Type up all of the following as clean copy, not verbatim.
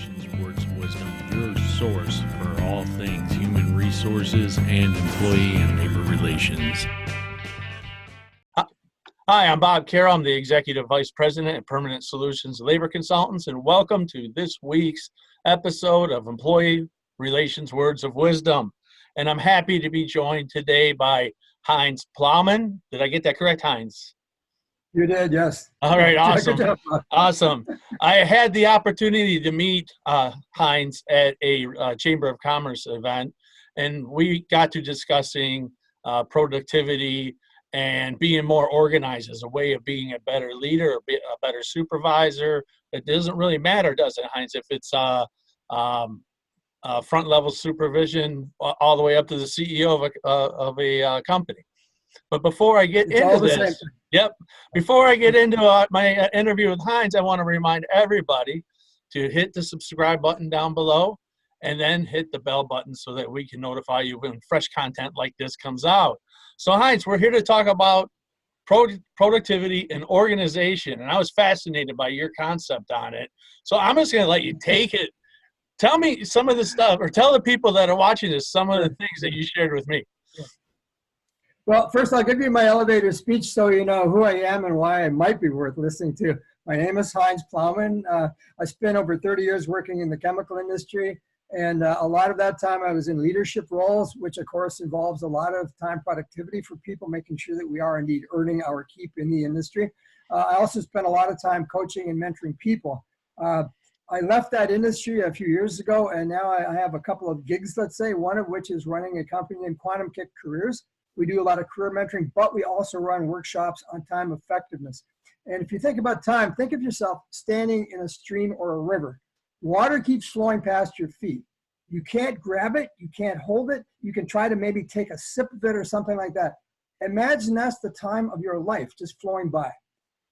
Relations Words of Wisdom, your source for all things human resources and employee and labor relations. Hi, I'm Bob Carroll. I'm the Executive Vice President at Permanent Solutions Labor Consultants, and welcome to this week's episode of Employee Relations Words of Wisdom. And I'm happy to be joined today by Heinz Plaumann. Did I get that correct, Heinz? You did, yes. All right, awesome. Good job. Awesome. I had the opportunity to meet Heinz at a Chamber of Commerce event, and we got to discussing productivity and being more organized as a way of being a better leader, a better supervisor. It doesn't really matter, does it, Heinz, if it's front level supervision all the way up to the CEO of a company. But before I get into this, before I get into my interview with Heinz, I want to remind everybody to hit the subscribe button down below and then hit the bell button so that we can notify you when fresh content like this comes out. So Heinz, we're here to talk about productivity and organization, and I was fascinated by your concept on it. So I'm just going to let you take it. Tell me some of the stuff, or tell the people that are watching this some of the things that you shared with me. Well, first I'll give you my elevator speech so you know who I am and why I might be worth listening to. My name is Heinz Plaumann. I spent over 30 years working in the chemical industry, and a lot of that time I was in leadership roles, which of course involves a lot of time productivity for people, making sure that we are indeed earning our keep in the industry. I also spent a lot of time coaching and mentoring people. I left that industry a few years ago, and now I have a couple of gigs, let's say, one of which is running a company named QuantumQik Careers. We do a lot of career mentoring, but we also run workshops on time effectiveness. And if you think about time, think of yourself standing in a stream or a river. Water keeps flowing past your feet. You can't grab it. You can't hold it. You can try to maybe take a sip of it or something like that. Imagine that's the time of your life just flowing by.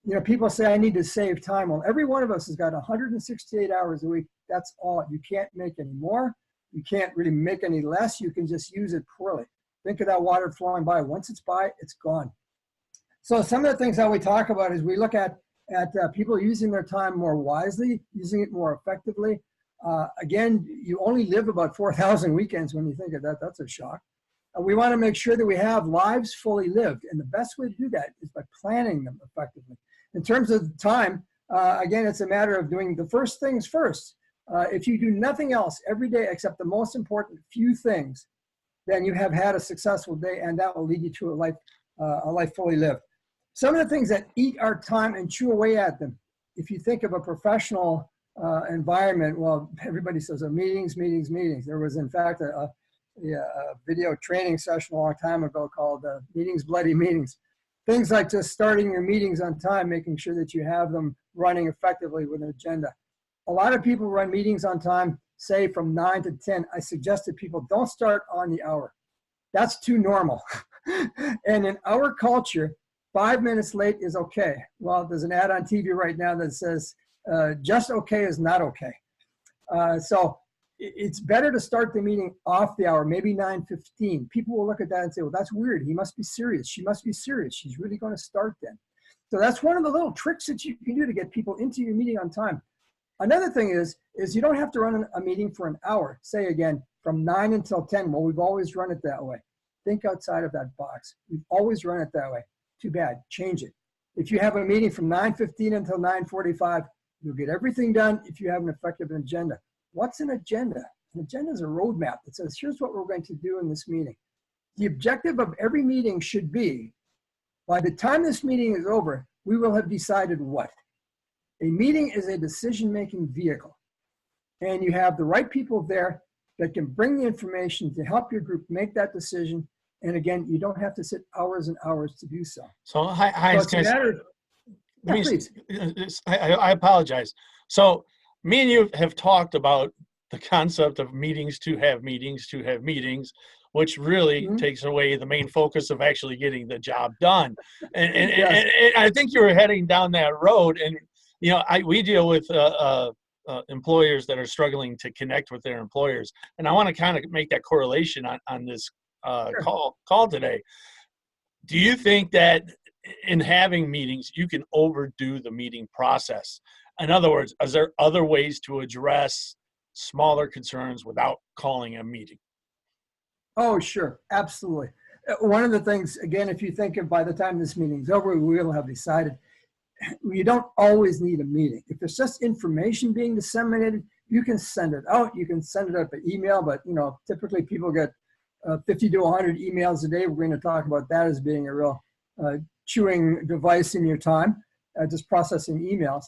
You know, people say, I need to save time. Well, every one of us has got 168 hours a week. That's all. You can't make any more. You can't really make any less. You can just use it poorly. Think of that water flowing by. Once it's by, it's gone. So some of the things that we talk about is we look at people using their time more wisely, using it more effectively. Again, you only live about 4,000 weekends when you think of that. That's a shock. We want to make sure that we have lives fully lived. And the best way to do that is by planning them effectively. In terms of time, again, it's a matter of doing the first things first. If you do nothing else every day except the most important few things, then you have had a successful day, and that will lead you to a life fully lived. Some of the things that eat our time and chew away at them, if you think of a professional environment, well, everybody says meetings. There was, in fact, a video training session a long time ago called Meetings, Bloody Meetings. Things like just starting your meetings on time, making sure that you have them running effectively with an agenda. A lot of people run meetings on time, say from 9 to 10. I suggest that people don't start on the hour. That's too normal. And in our culture, 5 minutes late is okay. Well, there's an ad on TV right now that says just okay is not okay. So it's better to start the meeting off the hour, maybe 9:15. People will look at that and say, well, that's weird. He must be serious. She must be serious. She's really going to start then. So that's one of the little tricks that you can do to get people into your meeting on time. Another thing is you don't have to run a meeting for an hour. Say again, from 9 until 10. Well, we've always run it that way. Think outside of that box. We've always run it that way. Too bad. Change it. If you have a meeting from 9:15 until 9:45, you'll get everything done if you have an effective agenda. What's an agenda? An agenda is a roadmap that says, here's what we're going to do in this meeting. The objective of every meeting should be, by the time this meeting is over, we will have decided what? A meeting is a decision-making vehicle, and you have the right people there that can bring the information to help your group make that decision. And again, you don't have to sit hours and hours to do so. So, Heinz, please. I apologize. So, me and you have talked about the concept of meetings to have meetings, which really takes away the main focus of actually getting the job done. And, Yes. and I think you were heading down that road. And, you know, we deal with employers that are struggling to connect with their employers. And I want to kind of make that correlation on this Sure. call today. Do you think that in having meetings, you can overdo the meeting process? In other words, is there other ways to address smaller concerns without calling a meeting? Oh, sure. Absolutely. One of the things, again, if you think of by the time this meeting's over, we will have decided you don't always need a meeting. If there's just information being disseminated, you can send it out. You can send it out by email, but typically people get 50 to 100 emails a day. We're going to talk about that as being a real chewing device in your time, just processing emails.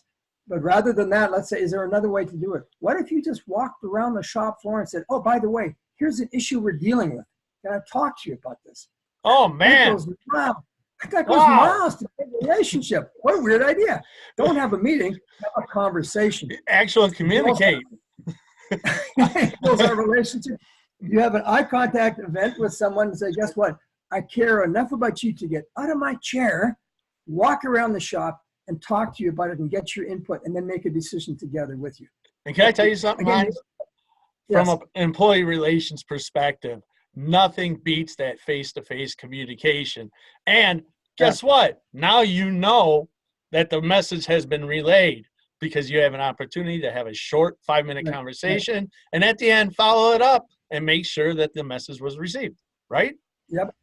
But rather than that, let's say, is there another way to do it? What if you just walked around the shop floor and said, oh, by the way, here's an issue we're dealing with. Can I talk to you about this? Oh, man. That goes miles to a relationship. What a weird idea. Don't have a meeting, have a conversation. Actually communicate. Builds our relationship. You have an eye contact event with someone and say, guess what? I care enough about you to get out of my chair, walk around the shop, and talk to you about it and get your input and then make a decision together with you. And can I tell you something, Heinz? From an employee relations perspective, nothing beats that face-to-face communication. And guess what? Now you know that the message has been relayed because you have an opportunity to have a short 5-minute conversation and at the end follow it up and make sure that the message was received, right? Yep,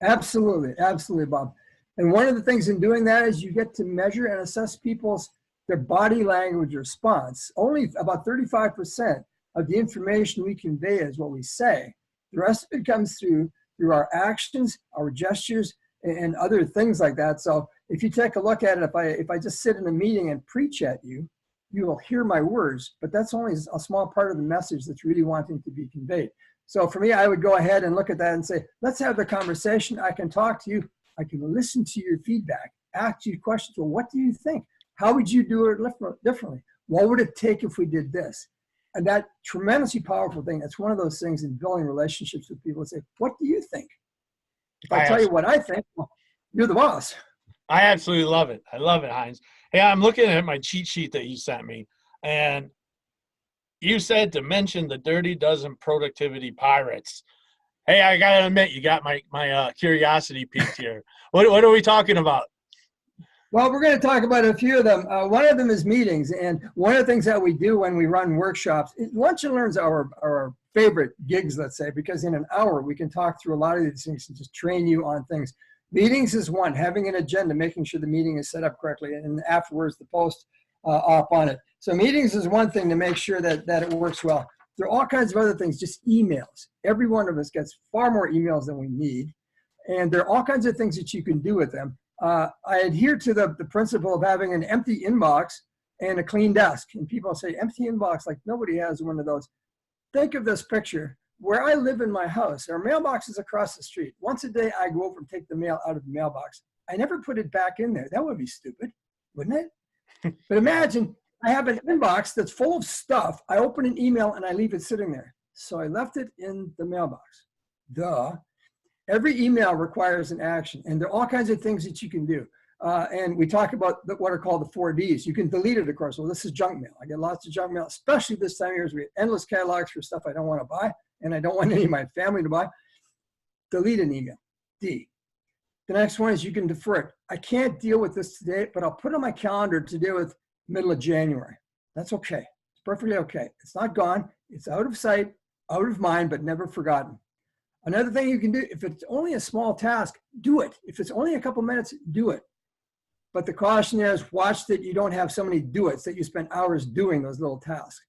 absolutely, absolutely, Bob. And one of the things in doing that is you get to measure and assess their body language response. Only about 35% of the information we convey is what we say. The rest of it comes through our actions, our gestures, and other things like that. So if you take a look at it, if I just sit in a meeting and preach at you, you will hear my words, but that's only a small part of the message that's really wanting to be conveyed. So for me, I would go ahead and look at that and say, let's have the conversation. I can talk to you. I can listen to your feedback, ask you questions. Well, what do you think? How would you do it differently? What would it take if we did this? And that tremendously powerful thing, that's one of those things in building relationships with people. Say, what do you think? If I tell you what I think, well, you're the boss. I absolutely love it. I love it, Heinz. Hey, I'm looking at my cheat sheet that you sent me, and you said to mention the Dirty Dozen productivity pirates. Hey, I got to admit, you got my curiosity piqued here. What are we talking about? Well, we're going to talk about a few of them. One of them is meetings. And one of the things that we do when we run workshops, lunch and learns are our favorite gigs, let's say, because in an hour we can talk through a lot of these things and just train you on things. Meetings is one, having an agenda, making sure the meeting is set up correctly, and afterwards the post op on it. So meetings is one thing to make sure that it works well. There are all kinds of other things, just emails. Every one of us gets far more emails than we need. And there are all kinds of things that you can do with them. I adhere to the principle of having an empty inbox and a clean desk. And people say, empty inbox, like nobody has one of those. Think of this picture. Where I live in my house, our mailbox is across the street. Once a day, I go over and take the mail out of the mailbox. I never put it back in there. That would be stupid, wouldn't it? But imagine I have an inbox that's full of stuff. I open an email and I leave it sitting there. So I left it in the mailbox. Duh. Every email requires an action, and there are all kinds of things that you can do. And we talk about what are called the 4 Ds. You can delete it, of course. Well, this is junk mail. I get lots of junk mail, especially this time of year. We have endless catalogs for stuff I don't want to buy, and I don't want any of my family to buy. Delete an email. D. The next one is you can defer it. I can't deal with this today, but I'll put on my calendar to deal with middle of January. That's okay. It's perfectly okay. It's not gone. It's out of sight, out of mind, but never forgotten. Another thing you can do, if it's only a small task, do it. If it's only a couple minutes, do it. But the caution is watch that you don't have so many do-its that you spend hours doing those little tasks.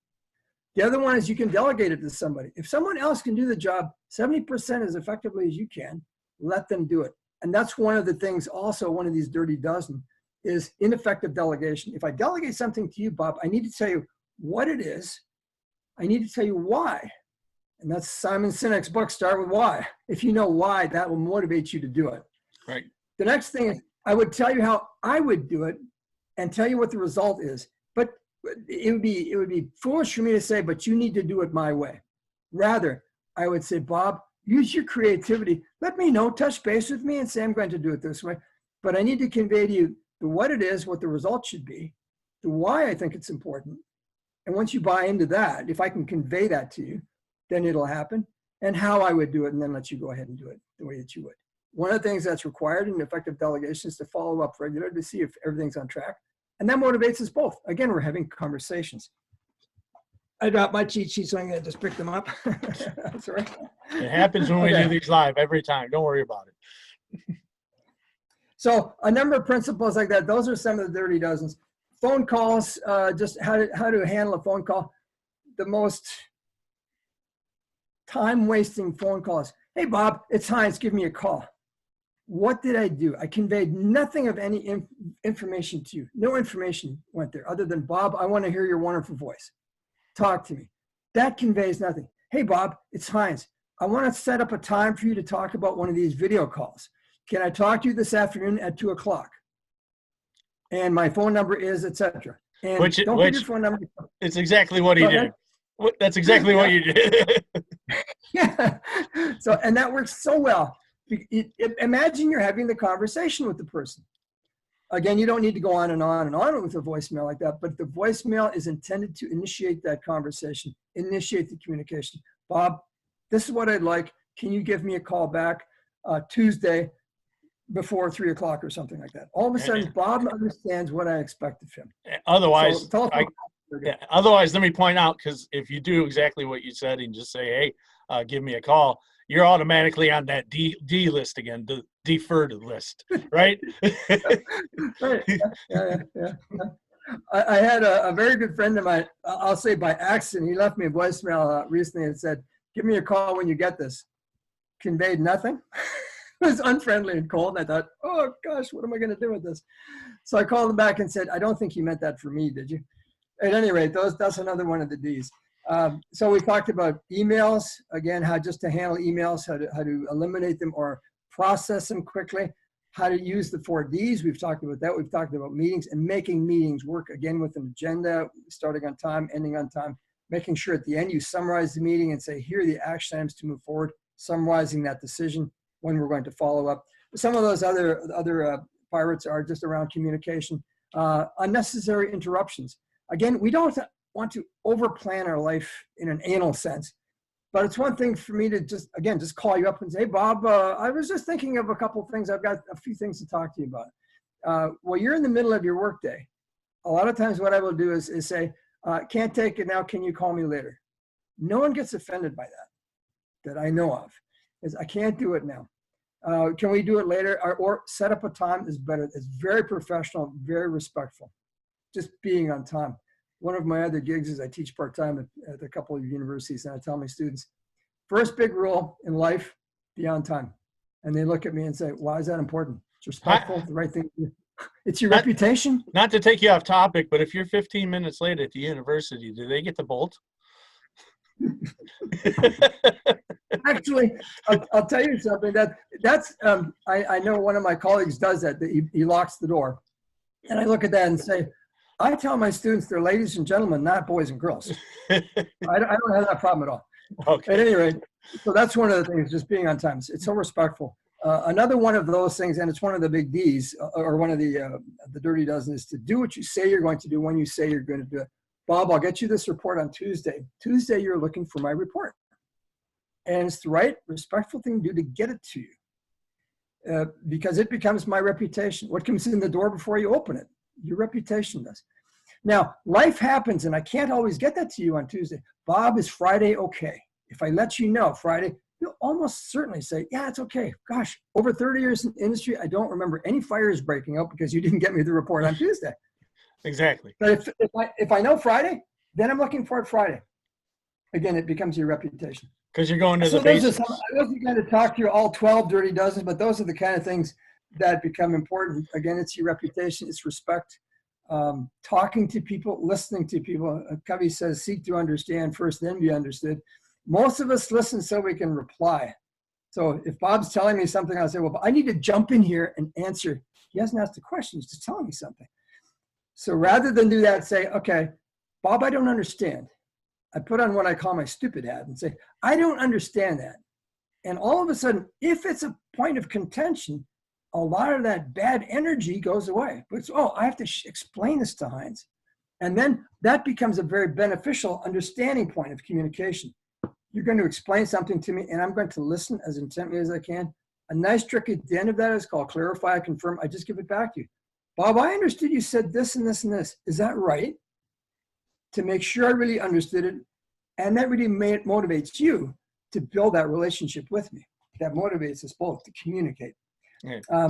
The other one is you can delegate it to somebody. If someone else can do the job 70% as effectively as you can, let them do it. And that's one of the things also, one of these dirty dozen is ineffective delegation. If I delegate something to you, Bob, I need to tell you what it is. I need to tell you why. And that's Simon Sinek's book, Start With Why. If you know why, that will motivate you to do it. Right. The next thing is I would tell you how I would do it and tell you what the result is. But it would be foolish for me to say, but you need to do it my way. Rather, I would say, Bob, use your creativity. Let me know, touch base with me and say, I'm going to do it this way. But I need to convey to you the what it is, what the result should be, the why I think it's important. And once you buy into that, if I can convey that to you, then it'll happen, and how I would do it, and then let you go ahead and do it the way that you would. One of the things that's required in effective delegation is to follow up regularly to see if everything's on track, and that motivates us both. Again, we're having conversations. I dropped my cheat sheet, so I'm going to just pick them up. Sorry. It happens when we do these live every time. Don't worry about it. So a number of principles like that. Those are some of the dirty dozens. Phone calls, just how to handle a phone call. The most time-wasting phone calls. Hey, Bob, it's Heinz. Give me a call. What did I do? I conveyed nothing of any information to you. No information went there other than, Bob, I want to hear your wonderful voice. Talk to me. That conveys nothing. Hey, Bob, it's Heinz. I want to set up a time for you to talk about one of these video calls. Can I talk to you this afternoon at 2 o'clock? And my phone number is, etc. And don't give your phone number. It's exactly what he did. That's exactly what you did. Yeah. So, and that works so well. Imagine you're having the conversation with the person. Again, you don't need to go on and on and on with a voicemail like that, but the voicemail is intended to initiate that conversation, initiate the communication. Bob, this is what I'd like. Can you give me a call back Tuesday before 3 o'clock or something like that? All of a sudden, Bob understands what I expect of him. Otherwise, otherwise, let me point out, because if you do exactly what you said and just say, hey, give me a call, you're automatically on that D list again, the deferred list, right? Right. Yeah. I had a very good friend of mine, I'll say by accident, he left me a voicemail recently and said, give me a call when you get this. Conveyed nothing. It was unfriendly and cold. And I thought, oh gosh, what am I going to do with this? So I called him back and said, I don't think you meant that for me, did you? At any rate, that's another one of the Ds. So we talked about emails, again, how just to handle emails, how to eliminate them or process them quickly, how to use the 4 Ds. We've talked about that. We've talked about meetings and making meetings work, again, with an agenda, starting on time, ending on time, making sure at the end you summarize the meeting and say, here are the action items to move forward, summarizing that decision when we're going to follow up. Some of those other pirates are just around communication, unnecessary interruptions. Again, we don't want to overplan our life in an anal sense, but it's one thing for me to just call you up and say, hey, Bob, I was just thinking of a couple of things. I've got a few things to talk to you about. Well, you're in the middle of your workday. A lot of times what I will do is say, can't take it now. Can you call me later? No one gets offended by that I know of. Is I can't do it now. Can we do it later? Or set up a time is better. It's very professional, very respectful. Just being on time. One of my other gigs is I teach part-time at a couple of universities, and I tell my students, first big rule in life, be on time. And they look at me and say, why is that important? It's respectful, the right thing to do. It's your reputation. Not to take you off topic, but if you're 15 minutes late at the university, do they get the bolt? Actually, I'll tell you something. I know one of my colleagues does that. He locks the door. And I look at that and say, I tell my students they're ladies and gentlemen, not boys and girls. I don't have that problem at all. Okay. At any rate, so that's one of the things, just being on time. It's so respectful. Another one of those things, and it's one of the big Ds, or one of the dirty dozen, is to do what you say you're going to do when you say you're going to do it. Bob, I'll get you this report on Tuesday. Tuesday, you're looking for my report. And it's the right, respectful thing to do to get it to you. Because it becomes my reputation. What comes in the door before you open it? Your reputation does. Now, life happens, and I can't always get that to you on Tuesday. Bob, is Friday okay? If I let you know Friday, you'll almost certainly say, yeah, it's okay. Gosh, over 30 years in industry, I don't remember any fires breaking out because you didn't get me the report on Tuesday. Exactly. But if I know Friday, then I'm looking for it Friday. Again, it becomes your reputation. Because you're going to the basics. I wasn't going to talk to you all 12 dirty dozens, but those are the kind of things that become important. Again, it's your reputation, it's respect, talking to people, listening to people. Covey says, seek to understand first, then be understood. Most of us listen so we can reply. So if Bob's telling me something, I'll say, well, I need to jump in here and answer. He hasn't asked a question, he's just telling me something. So rather than do that, say, okay, Bob, I don't understand. I put on what I call my stupid hat and say, I don't understand that. And all of a sudden, if it's a point of contention, a lot of that bad energy goes away. But it's, I have to explain this to Heinz. And then that becomes a very beneficial understanding point of communication. You're going to explain something to me, and I'm going to listen as intently as I can. A nice trick at the end of that is called clarify, confirm. I just give it back to you. Bob, I understood you said this and this and this. Is that right? to make sure I really understood it. And that really motivates you to build that relationship with me. That motivates us both to communicate. Yeah.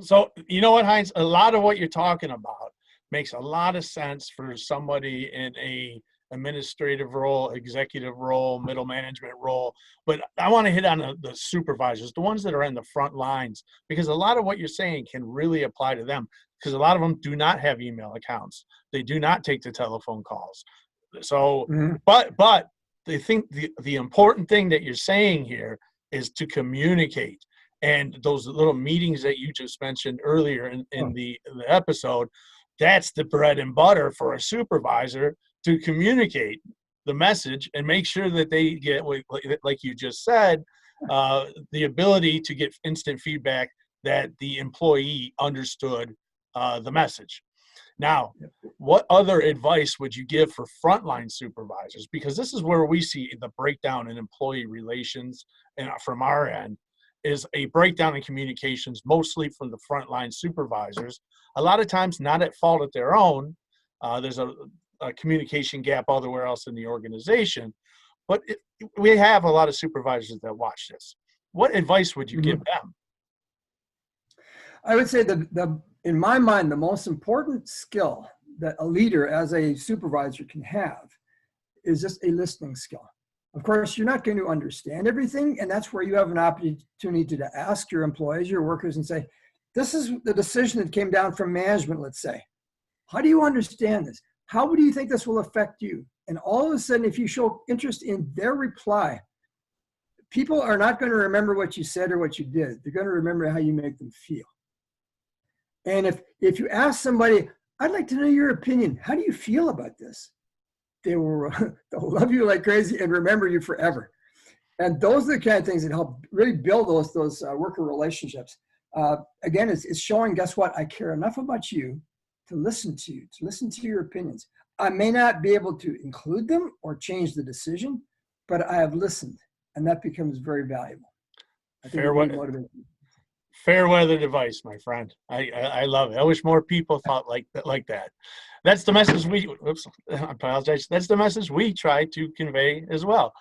So you know what, Heinz, a lot of what you're talking about makes a lot of sense for somebody in a administrative role, executive role, middle management role. But I want to hit on the supervisors, the ones that are in the front lines, because a lot of what you're saying can really apply to them, because a lot of them do not have email accounts. They do not take the telephone calls. So, but they think the important thing that you're saying here is to communicate. And those little meetings that you just mentioned earlier in the episode, that's the bread and butter for a supervisor, to communicate the message and make sure that they get, like you just said, the ability to get instant feedback that the employee understood the message. Now, what other advice would you give for frontline supervisors? Because this is where we see the breakdown in employee relations, and from our end, is a breakdown in communications, mostly from the frontline supervisors. A lot of times not at fault of their own. There's a communication gap everywhere else in the organization. But we have a lot of supervisors that watch this. What advice would you give them? I would say in my mind, the most important skill that a leader as a supervisor can have is just a listening skill. Of course, you're not going to understand everything, and that's where you have an opportunity to ask your employees, your workers, and say, this is the decision that came down from management, let's say. How do you understand this? How do you think this will affect you? And all of a sudden, if you show interest in their reply, people are not going to remember what you said or what you did. They're going to remember how you make them feel. And if you ask somebody, I'd like to know your opinion. How do you feel about this? They'll love you like crazy and remember you forever. And those are the kind of things that help really build those worker relationships. Again, it's showing, guess what? I care enough about you to listen to you, to listen to your opinions. I may not be able to include them or change the decision, but I have listened, and that becomes very valuable. I think Fair weather device, my friend. I love it. I wish more people thought like that. That's the message I apologize. That's the message we try to convey as well.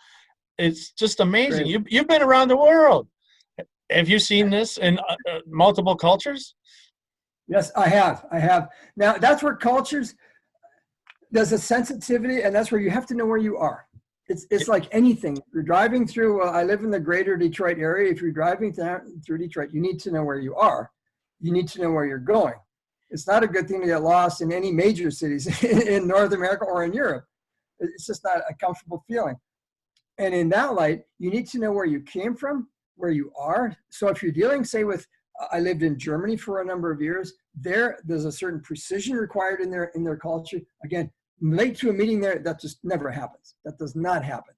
It's just amazing. You've been around the world. Have you seen this in multiple cultures? Yes, I have. Now, that's where cultures, there's a sensitivity, and that's where you have to know where you are. It's like anything. If you're driving through, I live in the greater Detroit area. If you're driving through Detroit, you need to know where you are. You need to know where you're going. It's not a good thing to get lost in any major cities in North America or in Europe. It's just not a comfortable feeling. And in that light, you need to know where you came from, where you are. So if you're dealing, say, with, I lived in Germany for a number of years. There's a certain precision required in their culture. Again, late to a meeting there, that just never happens. That does not happen,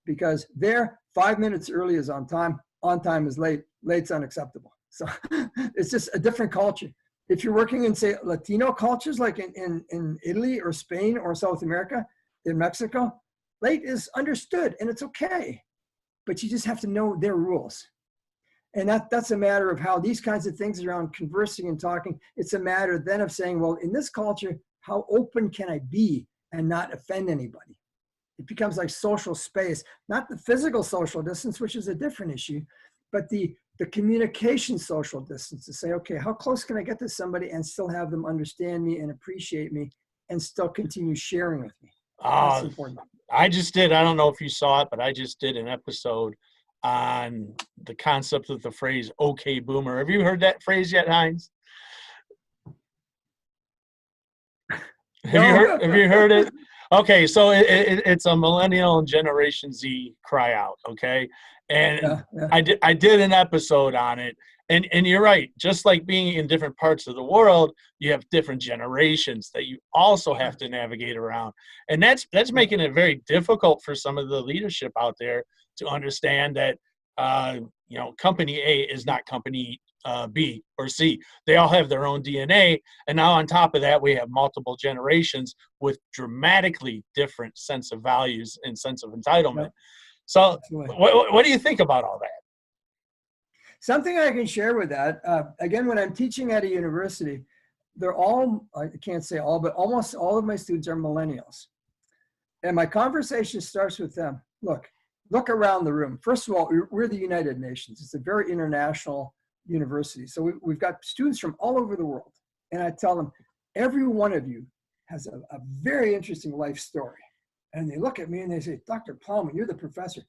because there, 5 minutes early is on time is late, late's unacceptable. So it's just a different culture. If you're working in, say, Latino cultures, like in Italy or Spain or South America, in Mexico, late is understood and it's okay, but you just have to know their rules. And that's a matter of how these kinds of things around conversing and talking, it's a matter then of saying, well, in this culture, how open can I be and not offend anybody? It becomes like social space, not the physical social distance, which is a different issue, but the communication social distance, to say, okay, how close can I get to somebody and still have them understand me and appreciate me and still continue sharing with me? That's important. I don't know if you saw it, but I just did an episode on the concept of the phrase, okay, boomer. Have you heard that phrase yet, Heinz? Have you heard it? Okay, so it's a millennial and Generation Z cry out, okay? And yeah. I did an episode on it. And you're right, just like being in different parts of the world, you have different generations that you also have to navigate around. And that's making it very difficult for some of the leadership out there to understand that company A is not company B or C. They all have their own DNA. And now on top of that, we have multiple generations with dramatically different sense of values and sense of entitlement. Yep. So what do you think about all that? Something I can share with that, again, when I'm teaching at a university, they're all, I can't say all, but almost all of my students are millennials. And my conversation starts with them. Look around the room. First of all, we're the United Nations. It's a very international university. So we've got students from all over the world. And I tell them, every one of you has a very interesting life story. And they look at me and they say, Dr. Plaumann, you're the professor.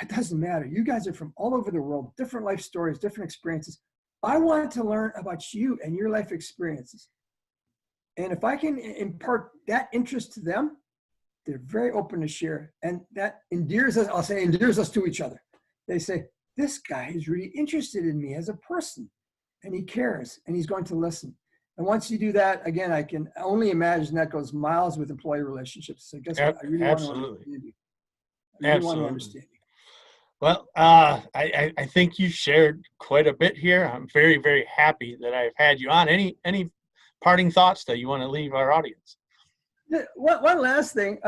It doesn't matter. You guys are from all over the world, different life stories, different experiences. I want to learn about you and your life experiences. And if I can impart that interest to them, they're very open to share. And that endears us, I'll say, endears us to each other. They say, this guy is really interested in me as a person, and he cares, and he's going to listen. And once you do that, again, I can only imagine that goes miles with employee relationships. So guess what? I really want to understand you. I really want to understand you. Well, I think you shared quite a bit here. I'm very, very happy that I've had you on. Any parting thoughts that you want to leave our audience? One last thing.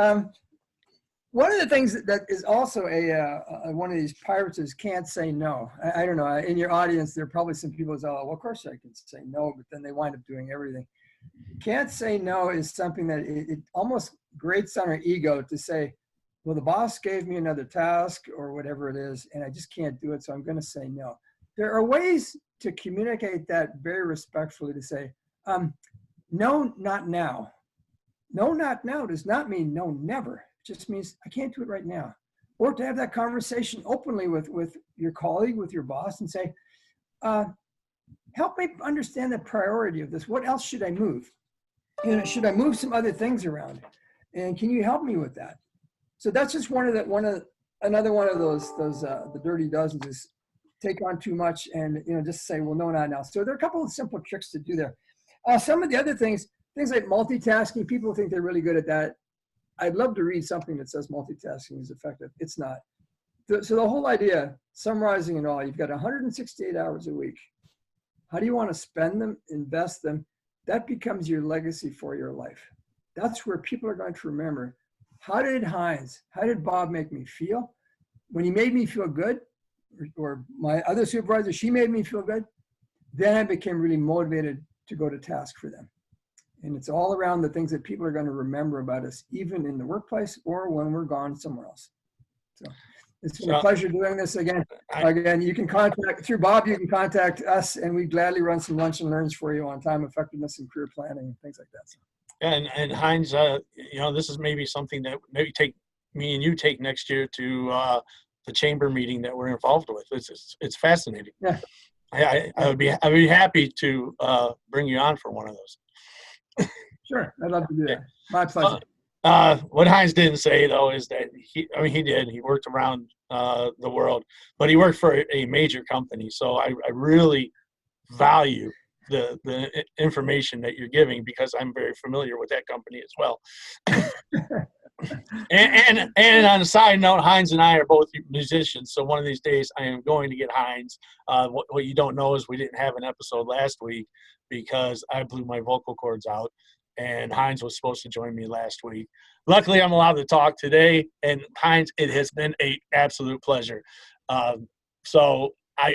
One of the things that is also one of these pirates is can't say no. I don't know. In your audience, there are probably some people who say, oh, well, of course I can say no, but then they wind up doing everything. Can't say no is something that it almost grates on our ego to say, well, the boss gave me another task or whatever it is, and I just can't do it, so I'm going to say no. There are ways to communicate that very respectfully to say, no, not now. No, not now does not mean no, never. It just means I can't do it right now. Or to have that conversation openly with your colleague, with your boss, and say, help me understand the priority of this. What else should I move? Should I move some other things around? And can you help me with that? So that's just another one of those the dirty dozens is take on too much and just say, well, no, not now. So there are a couple of simple tricks to do there. Some of the other things like multitasking, people think they're really good at that. I'd love to read something that says multitasking is effective. It's not. So the whole idea, summarizing it all, you've got 168 hours a week. How do you want to spend them, invest them? That becomes your legacy for your life. That's where people are going to remember. How did Bob make me feel? When he made me feel good, or my other supervisor, she made me feel good, then I became really motivated to go to task for them. And it's all around the things that people are going to remember about us, even in the workplace or when we're gone somewhere else. So it's been a pleasure doing this again. Again, you can contact, through Bob, you can contact us, and we gladly run some lunch and learns for you on time effectiveness and career planning and things like that. So. And Heinz, this is maybe something that maybe me and you take next year to the chamber meeting that we're involved with. It's fascinating. Yeah, I'd be happy to bring you on for one of those. Sure, I'd love to do that. My pleasure. What Heinz didn't say though is that he worked around the world, but he worked for a major company. So I really value the information that you're giving because I'm very familiar with that company as well. and on a side note, Heinz and I are both musicians. So one of these days I am going to get Heinz. What you don't know is we didn't have an episode last week because I blew my vocal cords out. And Heinz was supposed to join me last week. Luckily, I'm allowed to talk today. And Heinz, it has been an absolute pleasure. So I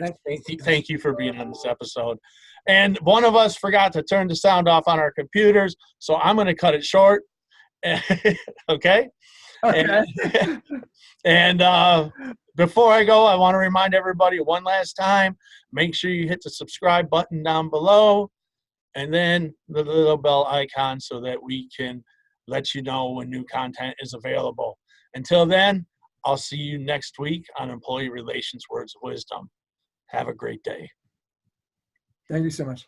thank you for being on this episode. And one of us forgot to turn the sound off on our computers, so I'm going to cut it short. Okay? And before I go, I want to remind everybody one last time, make sure you hit the subscribe button down below. And then the little bell icon so that we can let you know when new content is available. Until then, I'll see you next week on Employee Relations Words of Wisdom. Have a great day. Thank you so much.